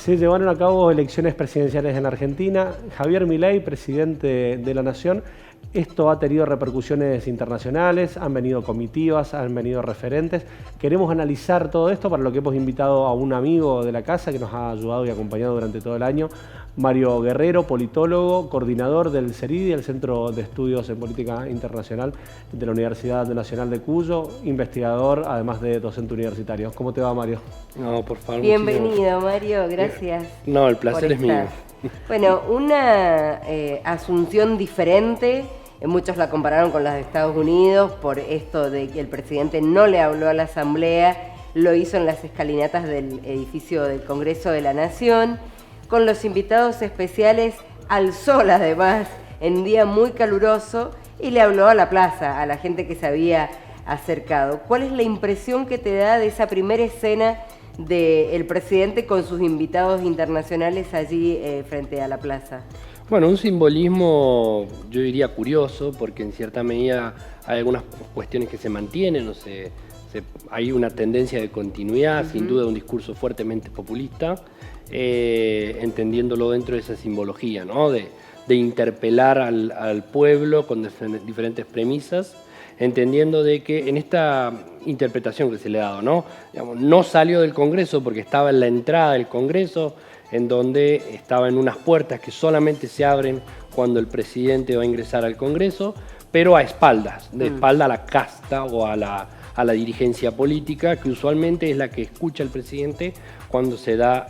Se llevaron a cabo elecciones presidenciales en Argentina. Javier Milei, presidente de la Nación. Esto ha tenido repercusiones internacionales, han venido comitivas, han venido referentes. Queremos analizar todo esto, para lo que hemos invitado a un amigo de la casa que nos ha ayudado y acompañado durante todo el año, Mario Guerrero, politólogo, coordinador del CERIDI, el Centro de Estudios en Política Internacional de la Universidad Nacional de Cuyo, investigador, además de docente universitario. ¿Cómo te va, Mario? No, por favor. Bienvenido, Mario, gracias. No, el placer es mío. Bueno, una asunción diferente. Muchos la compararon con las de Estados Unidos por esto de que el presidente no le habló a la Asamblea, lo hizo en las escalinatas del edificio del Congreso de la Nación, con los invitados especiales al sol además, en un día muy caluroso, y le habló a la plaza, a la gente que se había acercado. ¿Cuál es la impresión que te da de esa primera escena del presidente con sus invitados internacionales allí frente a la plaza? Bueno, un simbolismo, yo diría curioso, porque en cierta medida hay algunas cuestiones que se mantienen, hay una tendencia de continuidad, sin duda un discurso fuertemente populista, entendiéndolo dentro de esa simbología, ¿no? de interpelar al pueblo con diferentes premisas, entendiendo de que en esta interpretación que se le ha dado, no salió del Congreso porque estaba en la entrada del Congreso, en donde estaba en unas puertas que solamente se abren cuando el presidente va a ingresar al Congreso, pero a espaldas, de espalda a la casta o a la dirigencia política, que usualmente es la que escucha al presidente cuando se da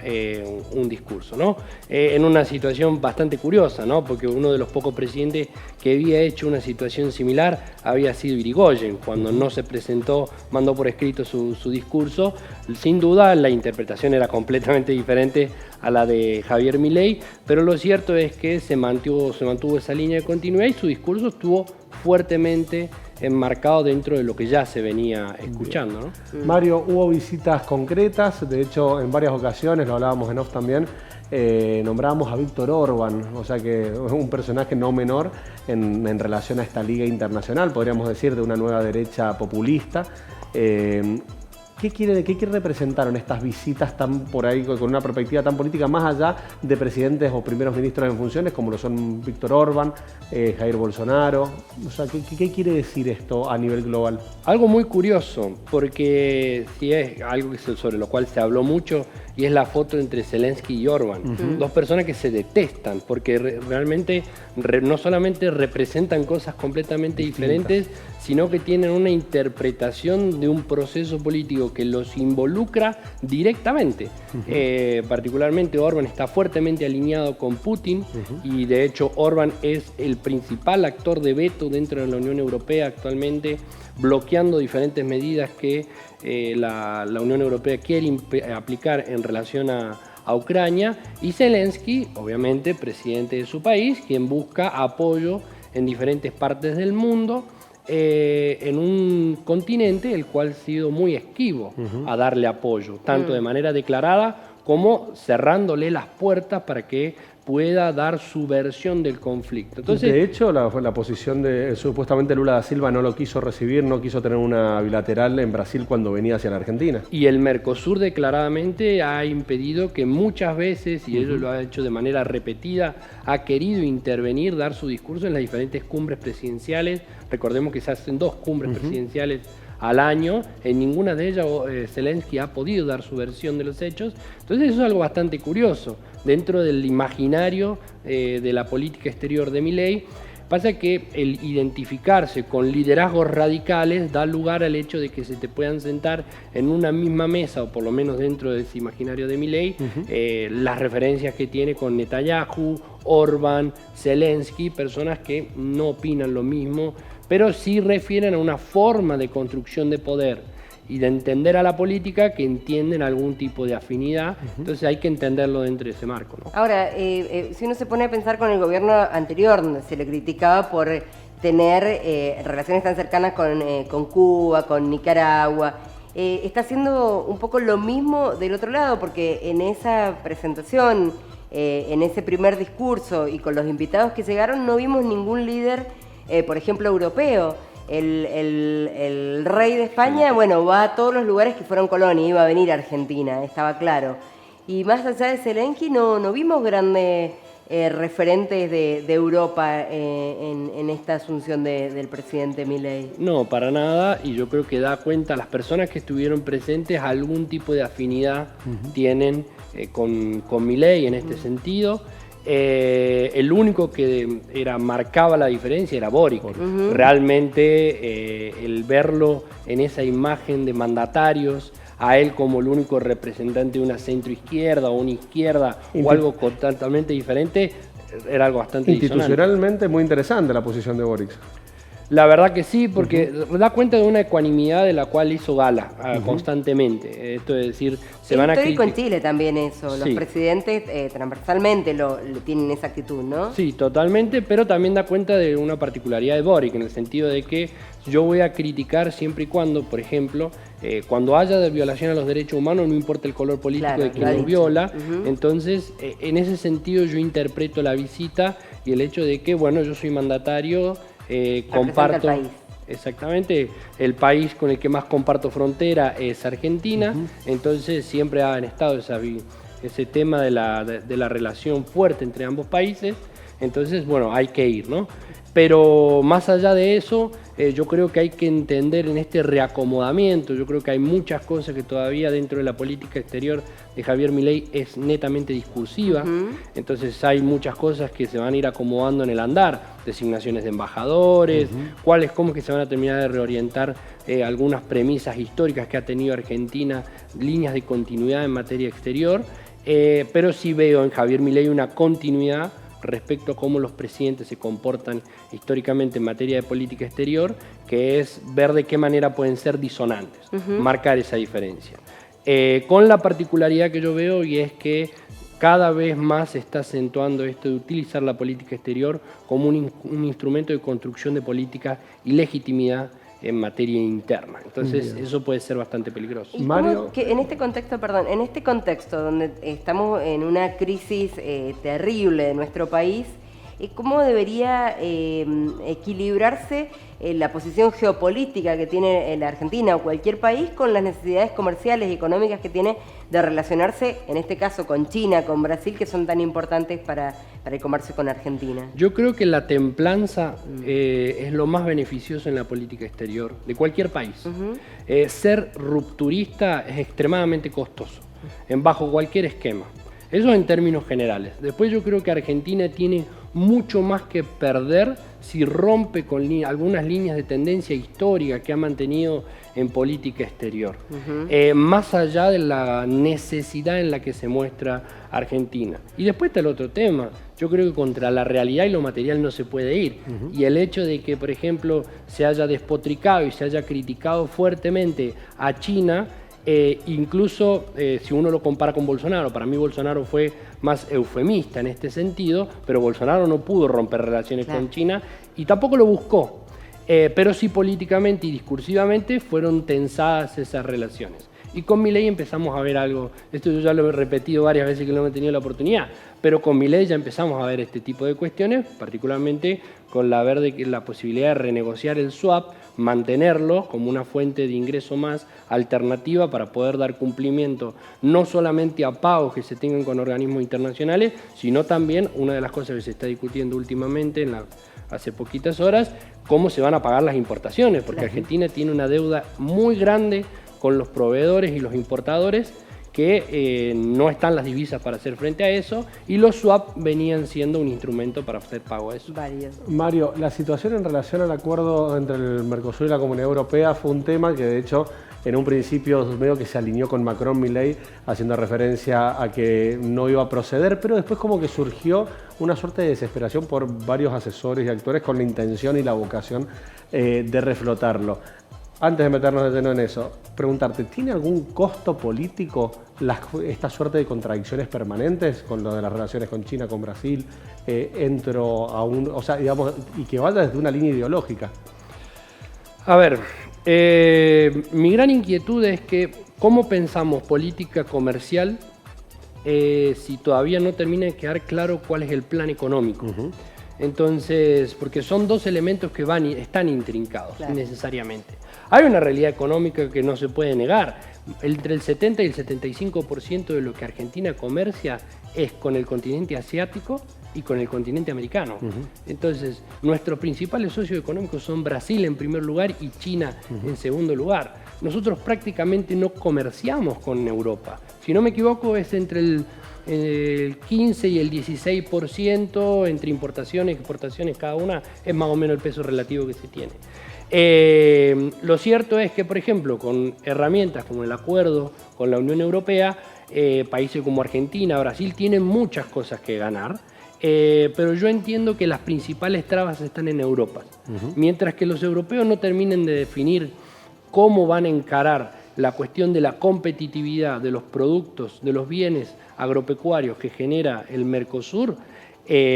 un discurso, en una situación bastante curiosa, porque uno de los pocos presidentes que había hecho una situación similar había sido Irigoyen, cuando no se presentó, mandó por escrito su discurso. Sin duda la interpretación era completamente diferente a la de Javier Milei, pero lo cierto es que se mantuvo esa línea de continuidad y su discurso estuvo fuertemente enmarcado dentro de lo que ya se venía escuchando, Mario, hubo visitas concretas, de hecho en varias ocasiones, lo hablábamos en off también, nombrábamos a Víctor Orbán, o sea que es un personaje no menor en relación a esta liga internacional, podríamos decir, de una nueva derecha populista. ¿Qué quiere representar en estas visitas tan por ahí, con una perspectiva tan política, más allá de presidentes o primeros ministros en funciones, como lo son Víctor Orbán, Jair Bolsonaro? O sea, ¿qué quiere decir esto a nivel global? Algo muy curioso, porque sí es algo sobre lo cual se habló mucho, y es la foto entre Zelensky y Orbán. Dos personas que se detestan, porque realmente no solamente representan cosas completamente diferentes, sino que tienen una interpretación de un proceso político que los involucra directamente. Particularmente Orbán está fuertemente alineado con Putin, y de hecho Orbán es el principal actor de veto dentro de la Unión Europea actualmente, bloqueando diferentes medidas que la Unión Europea quiere aplicar en relación a Ucrania, y Zelensky, obviamente presidente de su país, quien busca apoyo en diferentes partes del mundo, en un continente el cual ha sido muy esquivo a darle apoyo, tanto de manera declarada como cerrándole las puertas para que pueda dar su versión del conflicto. Entonces, de hecho, la posición de supuestamente Lula da Silva no lo quiso recibir, no quiso tener una bilateral en Brasil cuando venía hacia la Argentina. Y el Mercosur declaradamente ha impedido que muchas veces, y ello lo ha hecho de manera repetida, ha querido intervenir, dar su discurso en las diferentes cumbres presidenciales. Recordemos que se hacen 2 cumbres presidenciales al año, en ninguna de ellas Zelensky ha podido dar su versión de los hechos. Entonces eso es algo bastante curioso dentro del imaginario de la política exterior de Milei. Pasa que el identificarse con liderazgos radicales da lugar al hecho de que se te puedan sentar en una misma mesa, o por lo menos dentro de ese imaginario de Milei, las referencias que tiene con Netanyahu, Orbán, Zelensky, personas que no opinan lo mismo, pero sí refieren a una forma de construcción de poder y de entender a la política que entienden algún tipo de afinidad. Entonces hay que entenderlo dentro de ese marco, Ahora, si uno se pone a pensar con el gobierno anterior, donde se le criticaba por tener relaciones tan cercanas con Cuba, con Nicaragua, está haciendo un poco lo mismo del otro lado, porque en esa presentación, en ese primer discurso y con los invitados que llegaron, no vimos ningún líder, por ejemplo, europeo. El rey de España, bueno, va a todos los lugares que fueron colonia, iba a venir a Argentina, estaba claro. Y más allá de Zelensky no vimos grandes referentes de Europa en esta asunción del presidente Milei. No, para nada, y yo creo que da cuenta, las personas que estuvieron presentes algún tipo de afinidad tienen con Milei en este sentido. El único que marcaba la diferencia era Boric. Realmente el verlo en esa imagen de mandatarios, a él como el único representante de una centroizquierda o una izquierda o algo totalmente diferente, era algo bastante institucionalmente disonante. muy interesante la posición de Boric. La verdad que sí, porque da cuenta de una ecuanimidad de la cual hizo gala constantemente. Esto es decir, se van a histórico en Chile también eso. Los presidentes transversalmente tienen esa actitud, ¿no? Sí, totalmente, pero también da cuenta de una particularidad de Boric, en el sentido de que yo voy a criticar siempre y cuando, por ejemplo, cuando haya violación a los derechos humanos, no importa el color político de quien los viola. Entonces, en ese sentido yo interpreto la visita y el hecho de que, bueno, yo soy mandatario, comparto... Exactamente, el país con el que más comparto frontera es Argentina, entonces siempre han estado ese tema de la relación fuerte entre ambos países, entonces bueno, hay que ir, ¿no? Pero más allá de eso, yo creo que hay que entender en este reacomodamiento, yo creo que hay muchas cosas que todavía dentro de la política exterior de Javier Milei es netamente discursiva, entonces hay muchas cosas que se van a ir acomodando en el andar, designaciones de embajadores, cómo es que se van a terminar de reorientar algunas premisas históricas que ha tenido Argentina, líneas de continuidad en materia exterior, pero sí veo en Javier Milei una continuidad respecto a cómo los presidentes se comportan históricamente en materia de política exterior, que es ver de qué manera pueden ser disonantes, marcar esa diferencia. Con la particularidad que yo veo, y es que cada vez más se está acentuando esto de utilizar la política exterior como un instrumento de construcción de política y legitimidad en materia interna. Entonces, eso puede ser bastante peligroso. ¿Y Mario, que en este contexto donde estamos en una crisis terrible de nuestro país, ¿cómo debería equilibrarse la posición geopolítica que tiene la Argentina o cualquier país con las necesidades comerciales y económicas que tiene de relacionarse, en este caso, con China, con Brasil, que son tan importantes para el comercio con Argentina? Yo creo que la templanza es lo más beneficioso en la política exterior de cualquier país. Ser rupturista es extremadamente costoso, bajo cualquier esquema. Eso en términos generales. Después yo creo que Argentina tiene mucho más que perder si rompe con algunas líneas de tendencia histórica que ha mantenido en política exterior. Más allá de la necesidad en la que se muestra Argentina. Y después está el otro tema. Yo creo que contra la realidad y lo material no se puede ir. Y el hecho de que, por ejemplo, se haya despotricado y se haya criticado fuertemente a China, incluso si uno lo compara con Bolsonaro, para mí Bolsonaro fue más eufemista en este sentido, pero Bolsonaro no pudo romper relaciones con China y tampoco lo buscó, pero sí políticamente y discursivamente fueron tensadas esas relaciones. Y con Milei empezamos a ver algo, esto yo ya lo he repetido varias veces que no he tenido la oportunidad, pero con Milei ya empezamos a ver este tipo de cuestiones, particularmente con la posibilidad de renegociar el swap, mantenerlo como una fuente de ingreso más alternativa para poder dar cumplimiento no solamente a pagos que se tengan con organismos internacionales, sino también, una de las cosas que se está discutiendo últimamente hace poquitas horas, cómo se van a pagar las importaciones, porque Argentina tiene una deuda muy grande con los proveedores y los importadores que no están las divisas para hacer frente a eso, y los swap venían siendo un instrumento para hacer pago a eso. Mario, la situación en relación al acuerdo entre el Mercosur y la Comunidad Europea fue un tema que de hecho en un principio medio que se alineó con Macron Milei, haciendo referencia a que no iba a proceder, pero después como que surgió una suerte de desesperación por varios asesores y actores con la intención y la vocación de reflotarlo. Antes de meternos de lleno en eso, preguntarte, ¿tiene algún costo político esta suerte de contradicciones permanentes con lo de las relaciones con China, con Brasil, y que vaya desde una línea ideológica? A ver, mi gran inquietud es que cómo pensamos política comercial si todavía no termina de quedar claro cuál es el plan económico. Entonces, porque son dos elementos que están intrincados, claro, necesariamente. Hay una realidad económica que no se puede negar. Entre el 70 y el 75% de lo que Argentina comercia es con el continente asiático y con el continente americano. Entonces, nuestros principales socios económicos son Brasil en primer lugar y China en segundo lugar. Nosotros prácticamente no comerciamos con Europa. Si no me equivoco, es entre el 15 y el 16% entre importaciones y exportaciones cada una, es más o menos el peso relativo que se tiene. Lo cierto es que, por ejemplo, con herramientas como el acuerdo con la Unión Europea, países como Argentina, Brasil, tienen muchas cosas que ganar, pero yo entiendo que las principales trabas están en Europa. Mientras que los europeos no terminen de definir cómo van a encarar la cuestión de la competitividad de los productos, de los bienes agropecuarios que genera el Mercosur,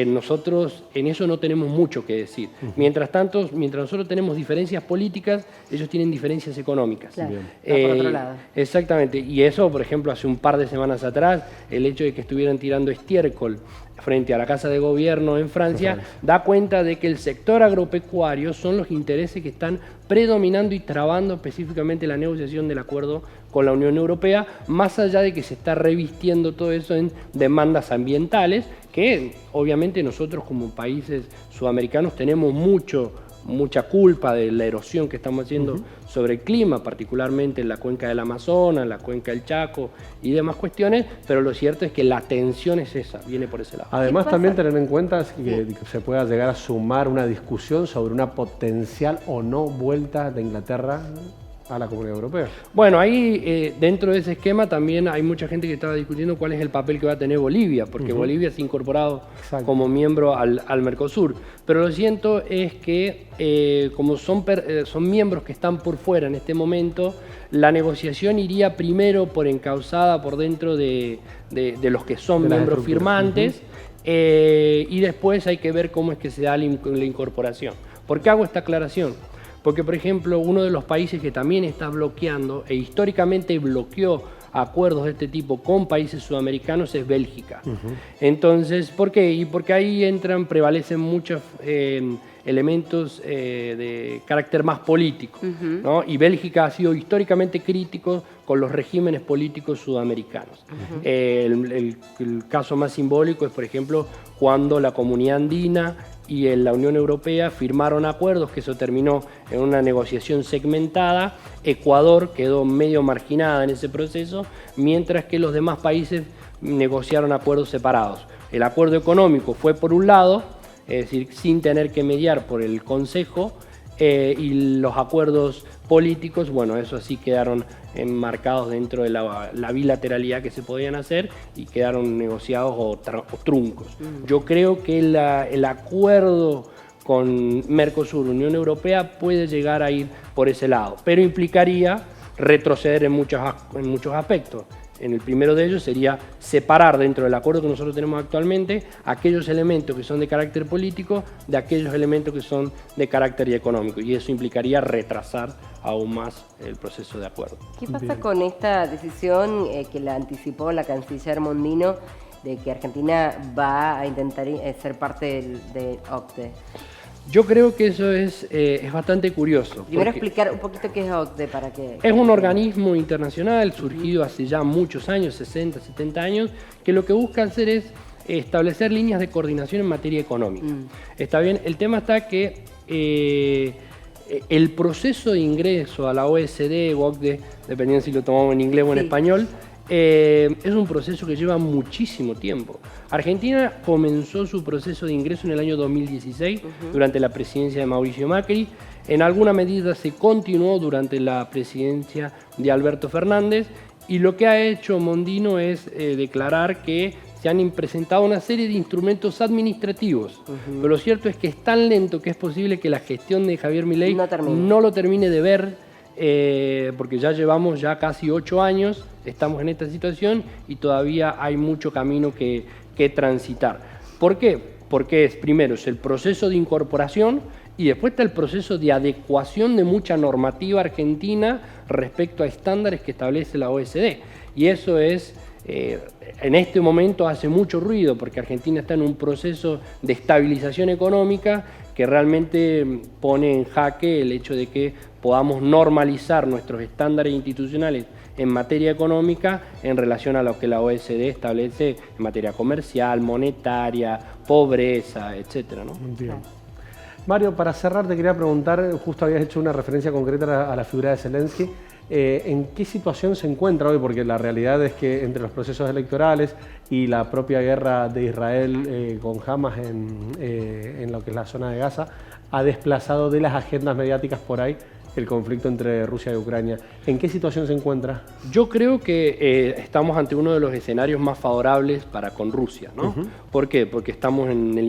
nosotros en eso no tenemos mucho que decir. Mientras tanto, mientras nosotros tenemos diferencias políticas, ellos tienen diferencias económicas. Claro, por otro lado. Exactamente, y eso, por ejemplo, hace un par de semanas atrás, el hecho de que estuvieran tirando estiércol frente a la Casa de Gobierno en Francia, da cuenta de que el sector agropecuario son los intereses que están predominando y trabando específicamente la negociación del acuerdo con la Unión Europea, más allá de que se está revistiendo todo eso en demandas ambientales, que obviamente nosotros como países sudamericanos tenemos mucha culpa de la erosión que estamos haciendo sobre el clima, particularmente en la cuenca del Amazonas, en la cuenca del Chaco y demás cuestiones, pero lo cierto es que la tensión es esa, viene por ese lado. Además, también tener en cuenta que se pueda llegar a sumar una discusión sobre una potencial o no vuelta de Inglaterra a la Comunidad Europea. Bueno, ahí dentro de ese esquema también hay mucha gente que estaba discutiendo cuál es el papel que va a tener Bolivia, porque Bolivia se ha incorporado como miembro al Mercosur. Pero lo cierto es que como son miembros que están por fuera en este momento, la negociación iría primero encauzada por dentro de los que son miembros firmantes, y después hay que ver cómo es que se da la incorporación. ¿Por qué hago esta aclaración? Porque, por ejemplo, uno de los países que también está bloqueando e históricamente bloqueó acuerdos de este tipo con países sudamericanos es Bélgica. Entonces, ¿por qué? Y porque ahí prevalecen muchos elementos de carácter más político, ¿no? Y Bélgica ha sido históricamente crítico con los regímenes políticos sudamericanos. El caso más simbólico es, por ejemplo, cuando la Comunidad Andina y en la Unión Europea firmaron acuerdos, que eso terminó en una negociación segmentada. Ecuador quedó medio marginada en ese proceso, mientras que los demás países negociaron acuerdos separados. El acuerdo económico fue por un lado, es decir, sin tener que mediar por el Consejo, y los acuerdos políticos, bueno, eso sí quedaron enmarcados dentro de la bilateralidad que se podían hacer y quedaron negociados o truncos. Yo creo que el acuerdo con Mercosur, Unión Europea, puede llegar a ir por ese lado, pero implicaría retroceder en muchos aspectos. En el primero de ellos sería separar dentro del acuerdo que nosotros tenemos actualmente aquellos elementos que son de carácter político de aquellos elementos que son de carácter económico, y eso implicaría retrasar aún más el proceso de acuerdo. ¿Qué pasa con esta decisión que la anticipó la canciller Mondino de que Argentina va a intentar ser parte de OCDE? Yo creo que eso es bastante curioso. Primero explicar un poquito qué es OCDE para que... Es un organismo internacional surgido hace ya muchos años, 60, 70 años, que lo que busca hacer es establecer líneas de coordinación en materia económica. Está bien, el tema está que el proceso de ingreso a la OECD o OCDE, dependiendo si lo tomamos en inglés o en español, es un proceso que lleva muchísimo tiempo. Argentina comenzó su proceso de ingreso en el año 2016, durante la presidencia de Mauricio Macri. En alguna medida se continuó durante la presidencia de Alberto Fernández, y lo que ha hecho Mondino es declarar que se han presentado una serie de instrumentos administrativos, pero lo cierto es que es tan lento que es posible que la gestión de Javier Milei no lo termine de ver, porque ya llevamos casi 8 años, estamos en esta situación y todavía hay mucho camino que transitar. ¿Por qué? Porque primero es el proceso de incorporación y después está el proceso de adecuación de mucha normativa argentina respecto a estándares que establece la OECD. Y eso es en este momento hace mucho ruido porque Argentina está en un proceso de estabilización económica que realmente pone en jaque el hecho de que podamos normalizar nuestros estándares institucionales en materia económica en relación a lo que la OECD establece en materia comercial, monetaria, pobreza, etcétera, ¿no? Entiendo. Mario, para cerrar te quería preguntar, justo habías hecho una referencia concreta a la figura de Zelensky. ¿En qué situación se encuentra hoy? Porque la realidad es que entre los procesos electorales y la propia guerra de Israel con Hamas en lo que es la zona de Gaza, ha desplazado de las agendas mediáticas por ahí el conflicto entre Rusia y Ucrania. ¿En qué situación se encuentra? Yo creo que estamos ante uno de los escenarios más favorables para con Rusia, ¿no? ¿Por qué? Porque estamos en el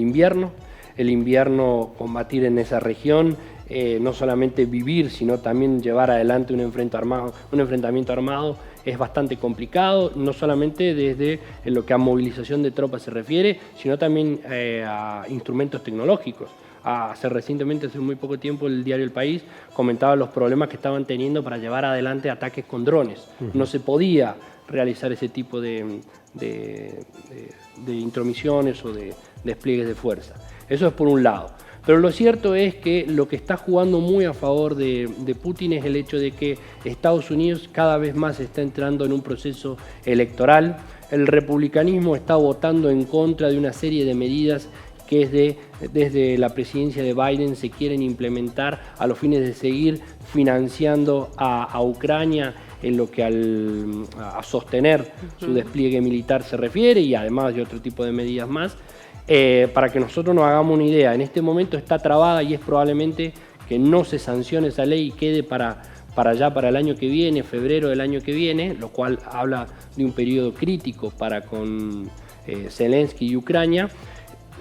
invierno combatir en esa región, no solamente vivir, sino también llevar adelante un enfrentamiento armado es bastante complicado, no solamente desde lo que a movilización de tropas se refiere, sino también a instrumentos tecnológicos. Recientemente, hace muy poco tiempo, el diario El País comentaba los problemas que estaban teniendo para llevar adelante ataques con drones. No se podía realizar ese tipo de intromisiones o de despliegues de fuerza. Eso es por un lado. Pero lo cierto es que lo que está jugando muy a favor de Putin es el hecho de que Estados Unidos cada vez más está entrando en un proceso electoral. El republicanismo está votando en contra de una serie de medidas que desde la presidencia de Biden se quieren implementar a los fines de seguir financiando a Ucrania en lo que a sostener su despliegue militar se refiere, y además de otro tipo de medidas más. Para que nosotros nos hagamos una idea, en este momento está trabada y es probablemente que no se sancione esa ley y quede para el año que viene, febrero del año que viene, lo cual habla de un periodo crítico para con Zelensky y Ucrania.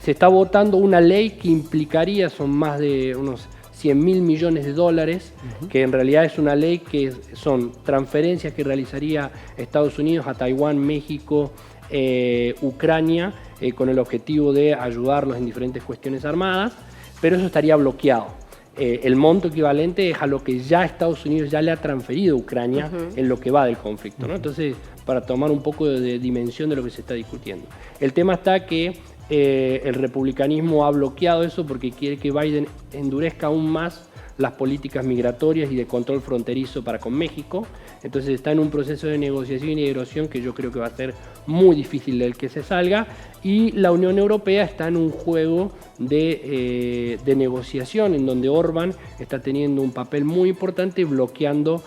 Se está votando una ley que implicaría, son más de unos 100.000 millones de dólares, que en realidad es una ley que son transferencias que realizaría Estados Unidos a Taiwán, México, Ucrania, con el objetivo de ayudarlos en diferentes cuestiones armadas, pero eso estaría bloqueado. El monto equivalente es a lo que ya Estados Unidos ya le ha transferido a Ucrania en lo que va del conflicto, ¿no? Entonces, para tomar un poco de dimensión de lo que se está discutiendo. El tema está que el republicanismo ha bloqueado eso porque quiere que Biden endurezca aún más las políticas migratorias y de control fronterizo para con México. Entonces está en un proceso de negociación y negociación que yo creo que va a ser muy difícil del que se salga, y la Unión Europea está en un juego de negociación en donde Orbán está teniendo un papel muy importante bloqueando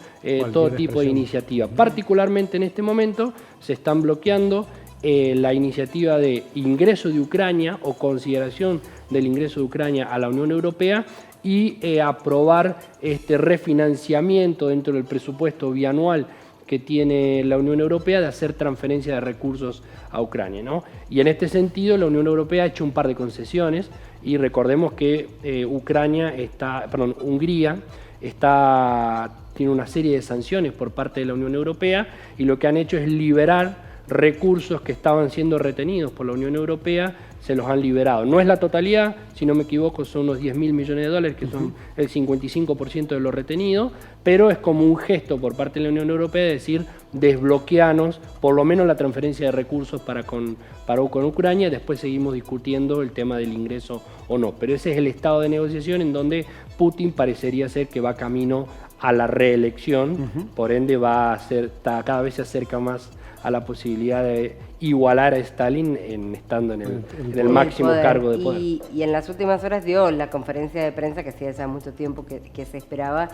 todo tipo de iniciativa. Particularmente en este momento se están bloqueando la iniciativa de ingreso de Ucrania o consideración del ingreso de Ucrania a la Unión Europea y aprobar este refinanciamiento dentro del presupuesto bianual que tiene la Unión Europea de hacer transferencia de recursos a Ucrania, ¿no? Y en este sentido la Unión Europea ha hecho un par de concesiones, y recordemos que Hungría tiene una serie de sanciones por parte de la Unión Europea, y lo que han hecho es liberar recursos que estaban siendo retenidos por la Unión Europea, se los han liberado. No es la totalidad, si no me equivoco son unos 10.000 millones de dólares, que son el 55% de lo retenido, pero es como un gesto por parte de la Unión Europea de decir, desbloqueanos por lo menos la transferencia de recursos para con Ucrania, después seguimos discutiendo el tema del ingreso o no. Pero ese es el estado de negociación en donde Putin parecería ser que va camino a la reelección, por ende cada vez se acerca más a la posibilidad de igualar a Stalin estando en el máximo cargo de poder. Y en las últimas horas dio la conferencia de prensa que hacía ya mucho tiempo que se esperaba,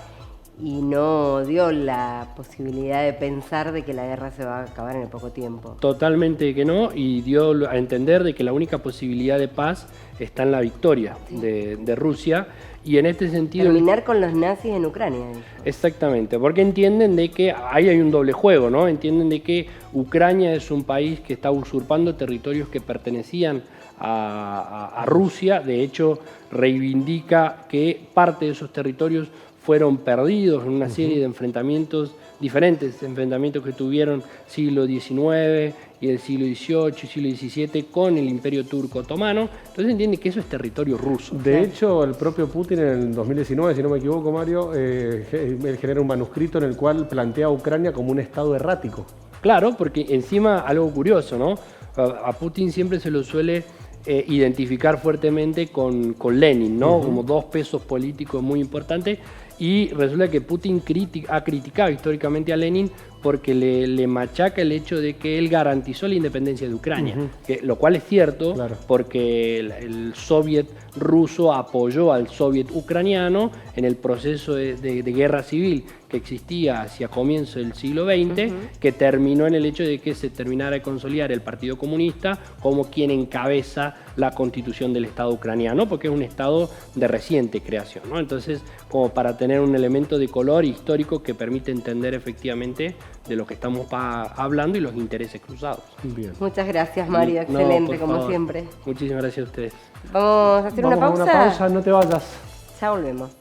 y no dio la posibilidad de pensar de que la guerra se va a acabar en poco tiempo. Totalmente que no, y dio a entender de que la única posibilidad de paz está en la victoria de Rusia, y en este sentido... Terminar con los nazis en Ucrania. Exactamente, porque entienden de que ahí hay un doble juego, ¿no? Entienden de que Ucrania es un país que está usurpando territorios que pertenecían a Rusia. De hecho, reivindica que parte de esos territorios fueron perdidos en una serie de enfrentamientos, diferentes enfrentamientos que tuvieron siglo XIX y el siglo XVIII y siglo XVII con el Imperio Turco Otomano. Entonces entiende que eso es territorio ruso. De hecho, el propio Putin en el 2019, si no me equivoco, Mario, él genera un manuscrito en el cual plantea a Ucrania como un estado errático. Claro, porque encima algo curioso, ¿no? A Putin siempre se lo suele identificar fuertemente con Lenin, ¿no? Como dos pesos políticos muy importantes. Y resulta que Putin ha criticado históricamente a Lenin porque le machaca el hecho de que él garantizó la independencia de Ucrania, lo cual es cierto, claro, porque el soviet ruso apoyó al soviet ucraniano en el proceso de guerra civil que existía hacia comienzo del siglo XX, que terminó en el hecho de que se terminara de consolidar el Partido Comunista como quien encabeza la constitución del Estado ucraniano, porque es un Estado de reciente creación, ¿no? Entonces, como para tener un elemento de color histórico que permite entender efectivamente de lo que estamos hablando y los intereses cruzados. Bien. Muchas gracias, Mario. Excelente, como siempre. Muchísimas gracias a ustedes. Vamos a hacer una pausa. Una pausa, no te vayas. Ya volvemos.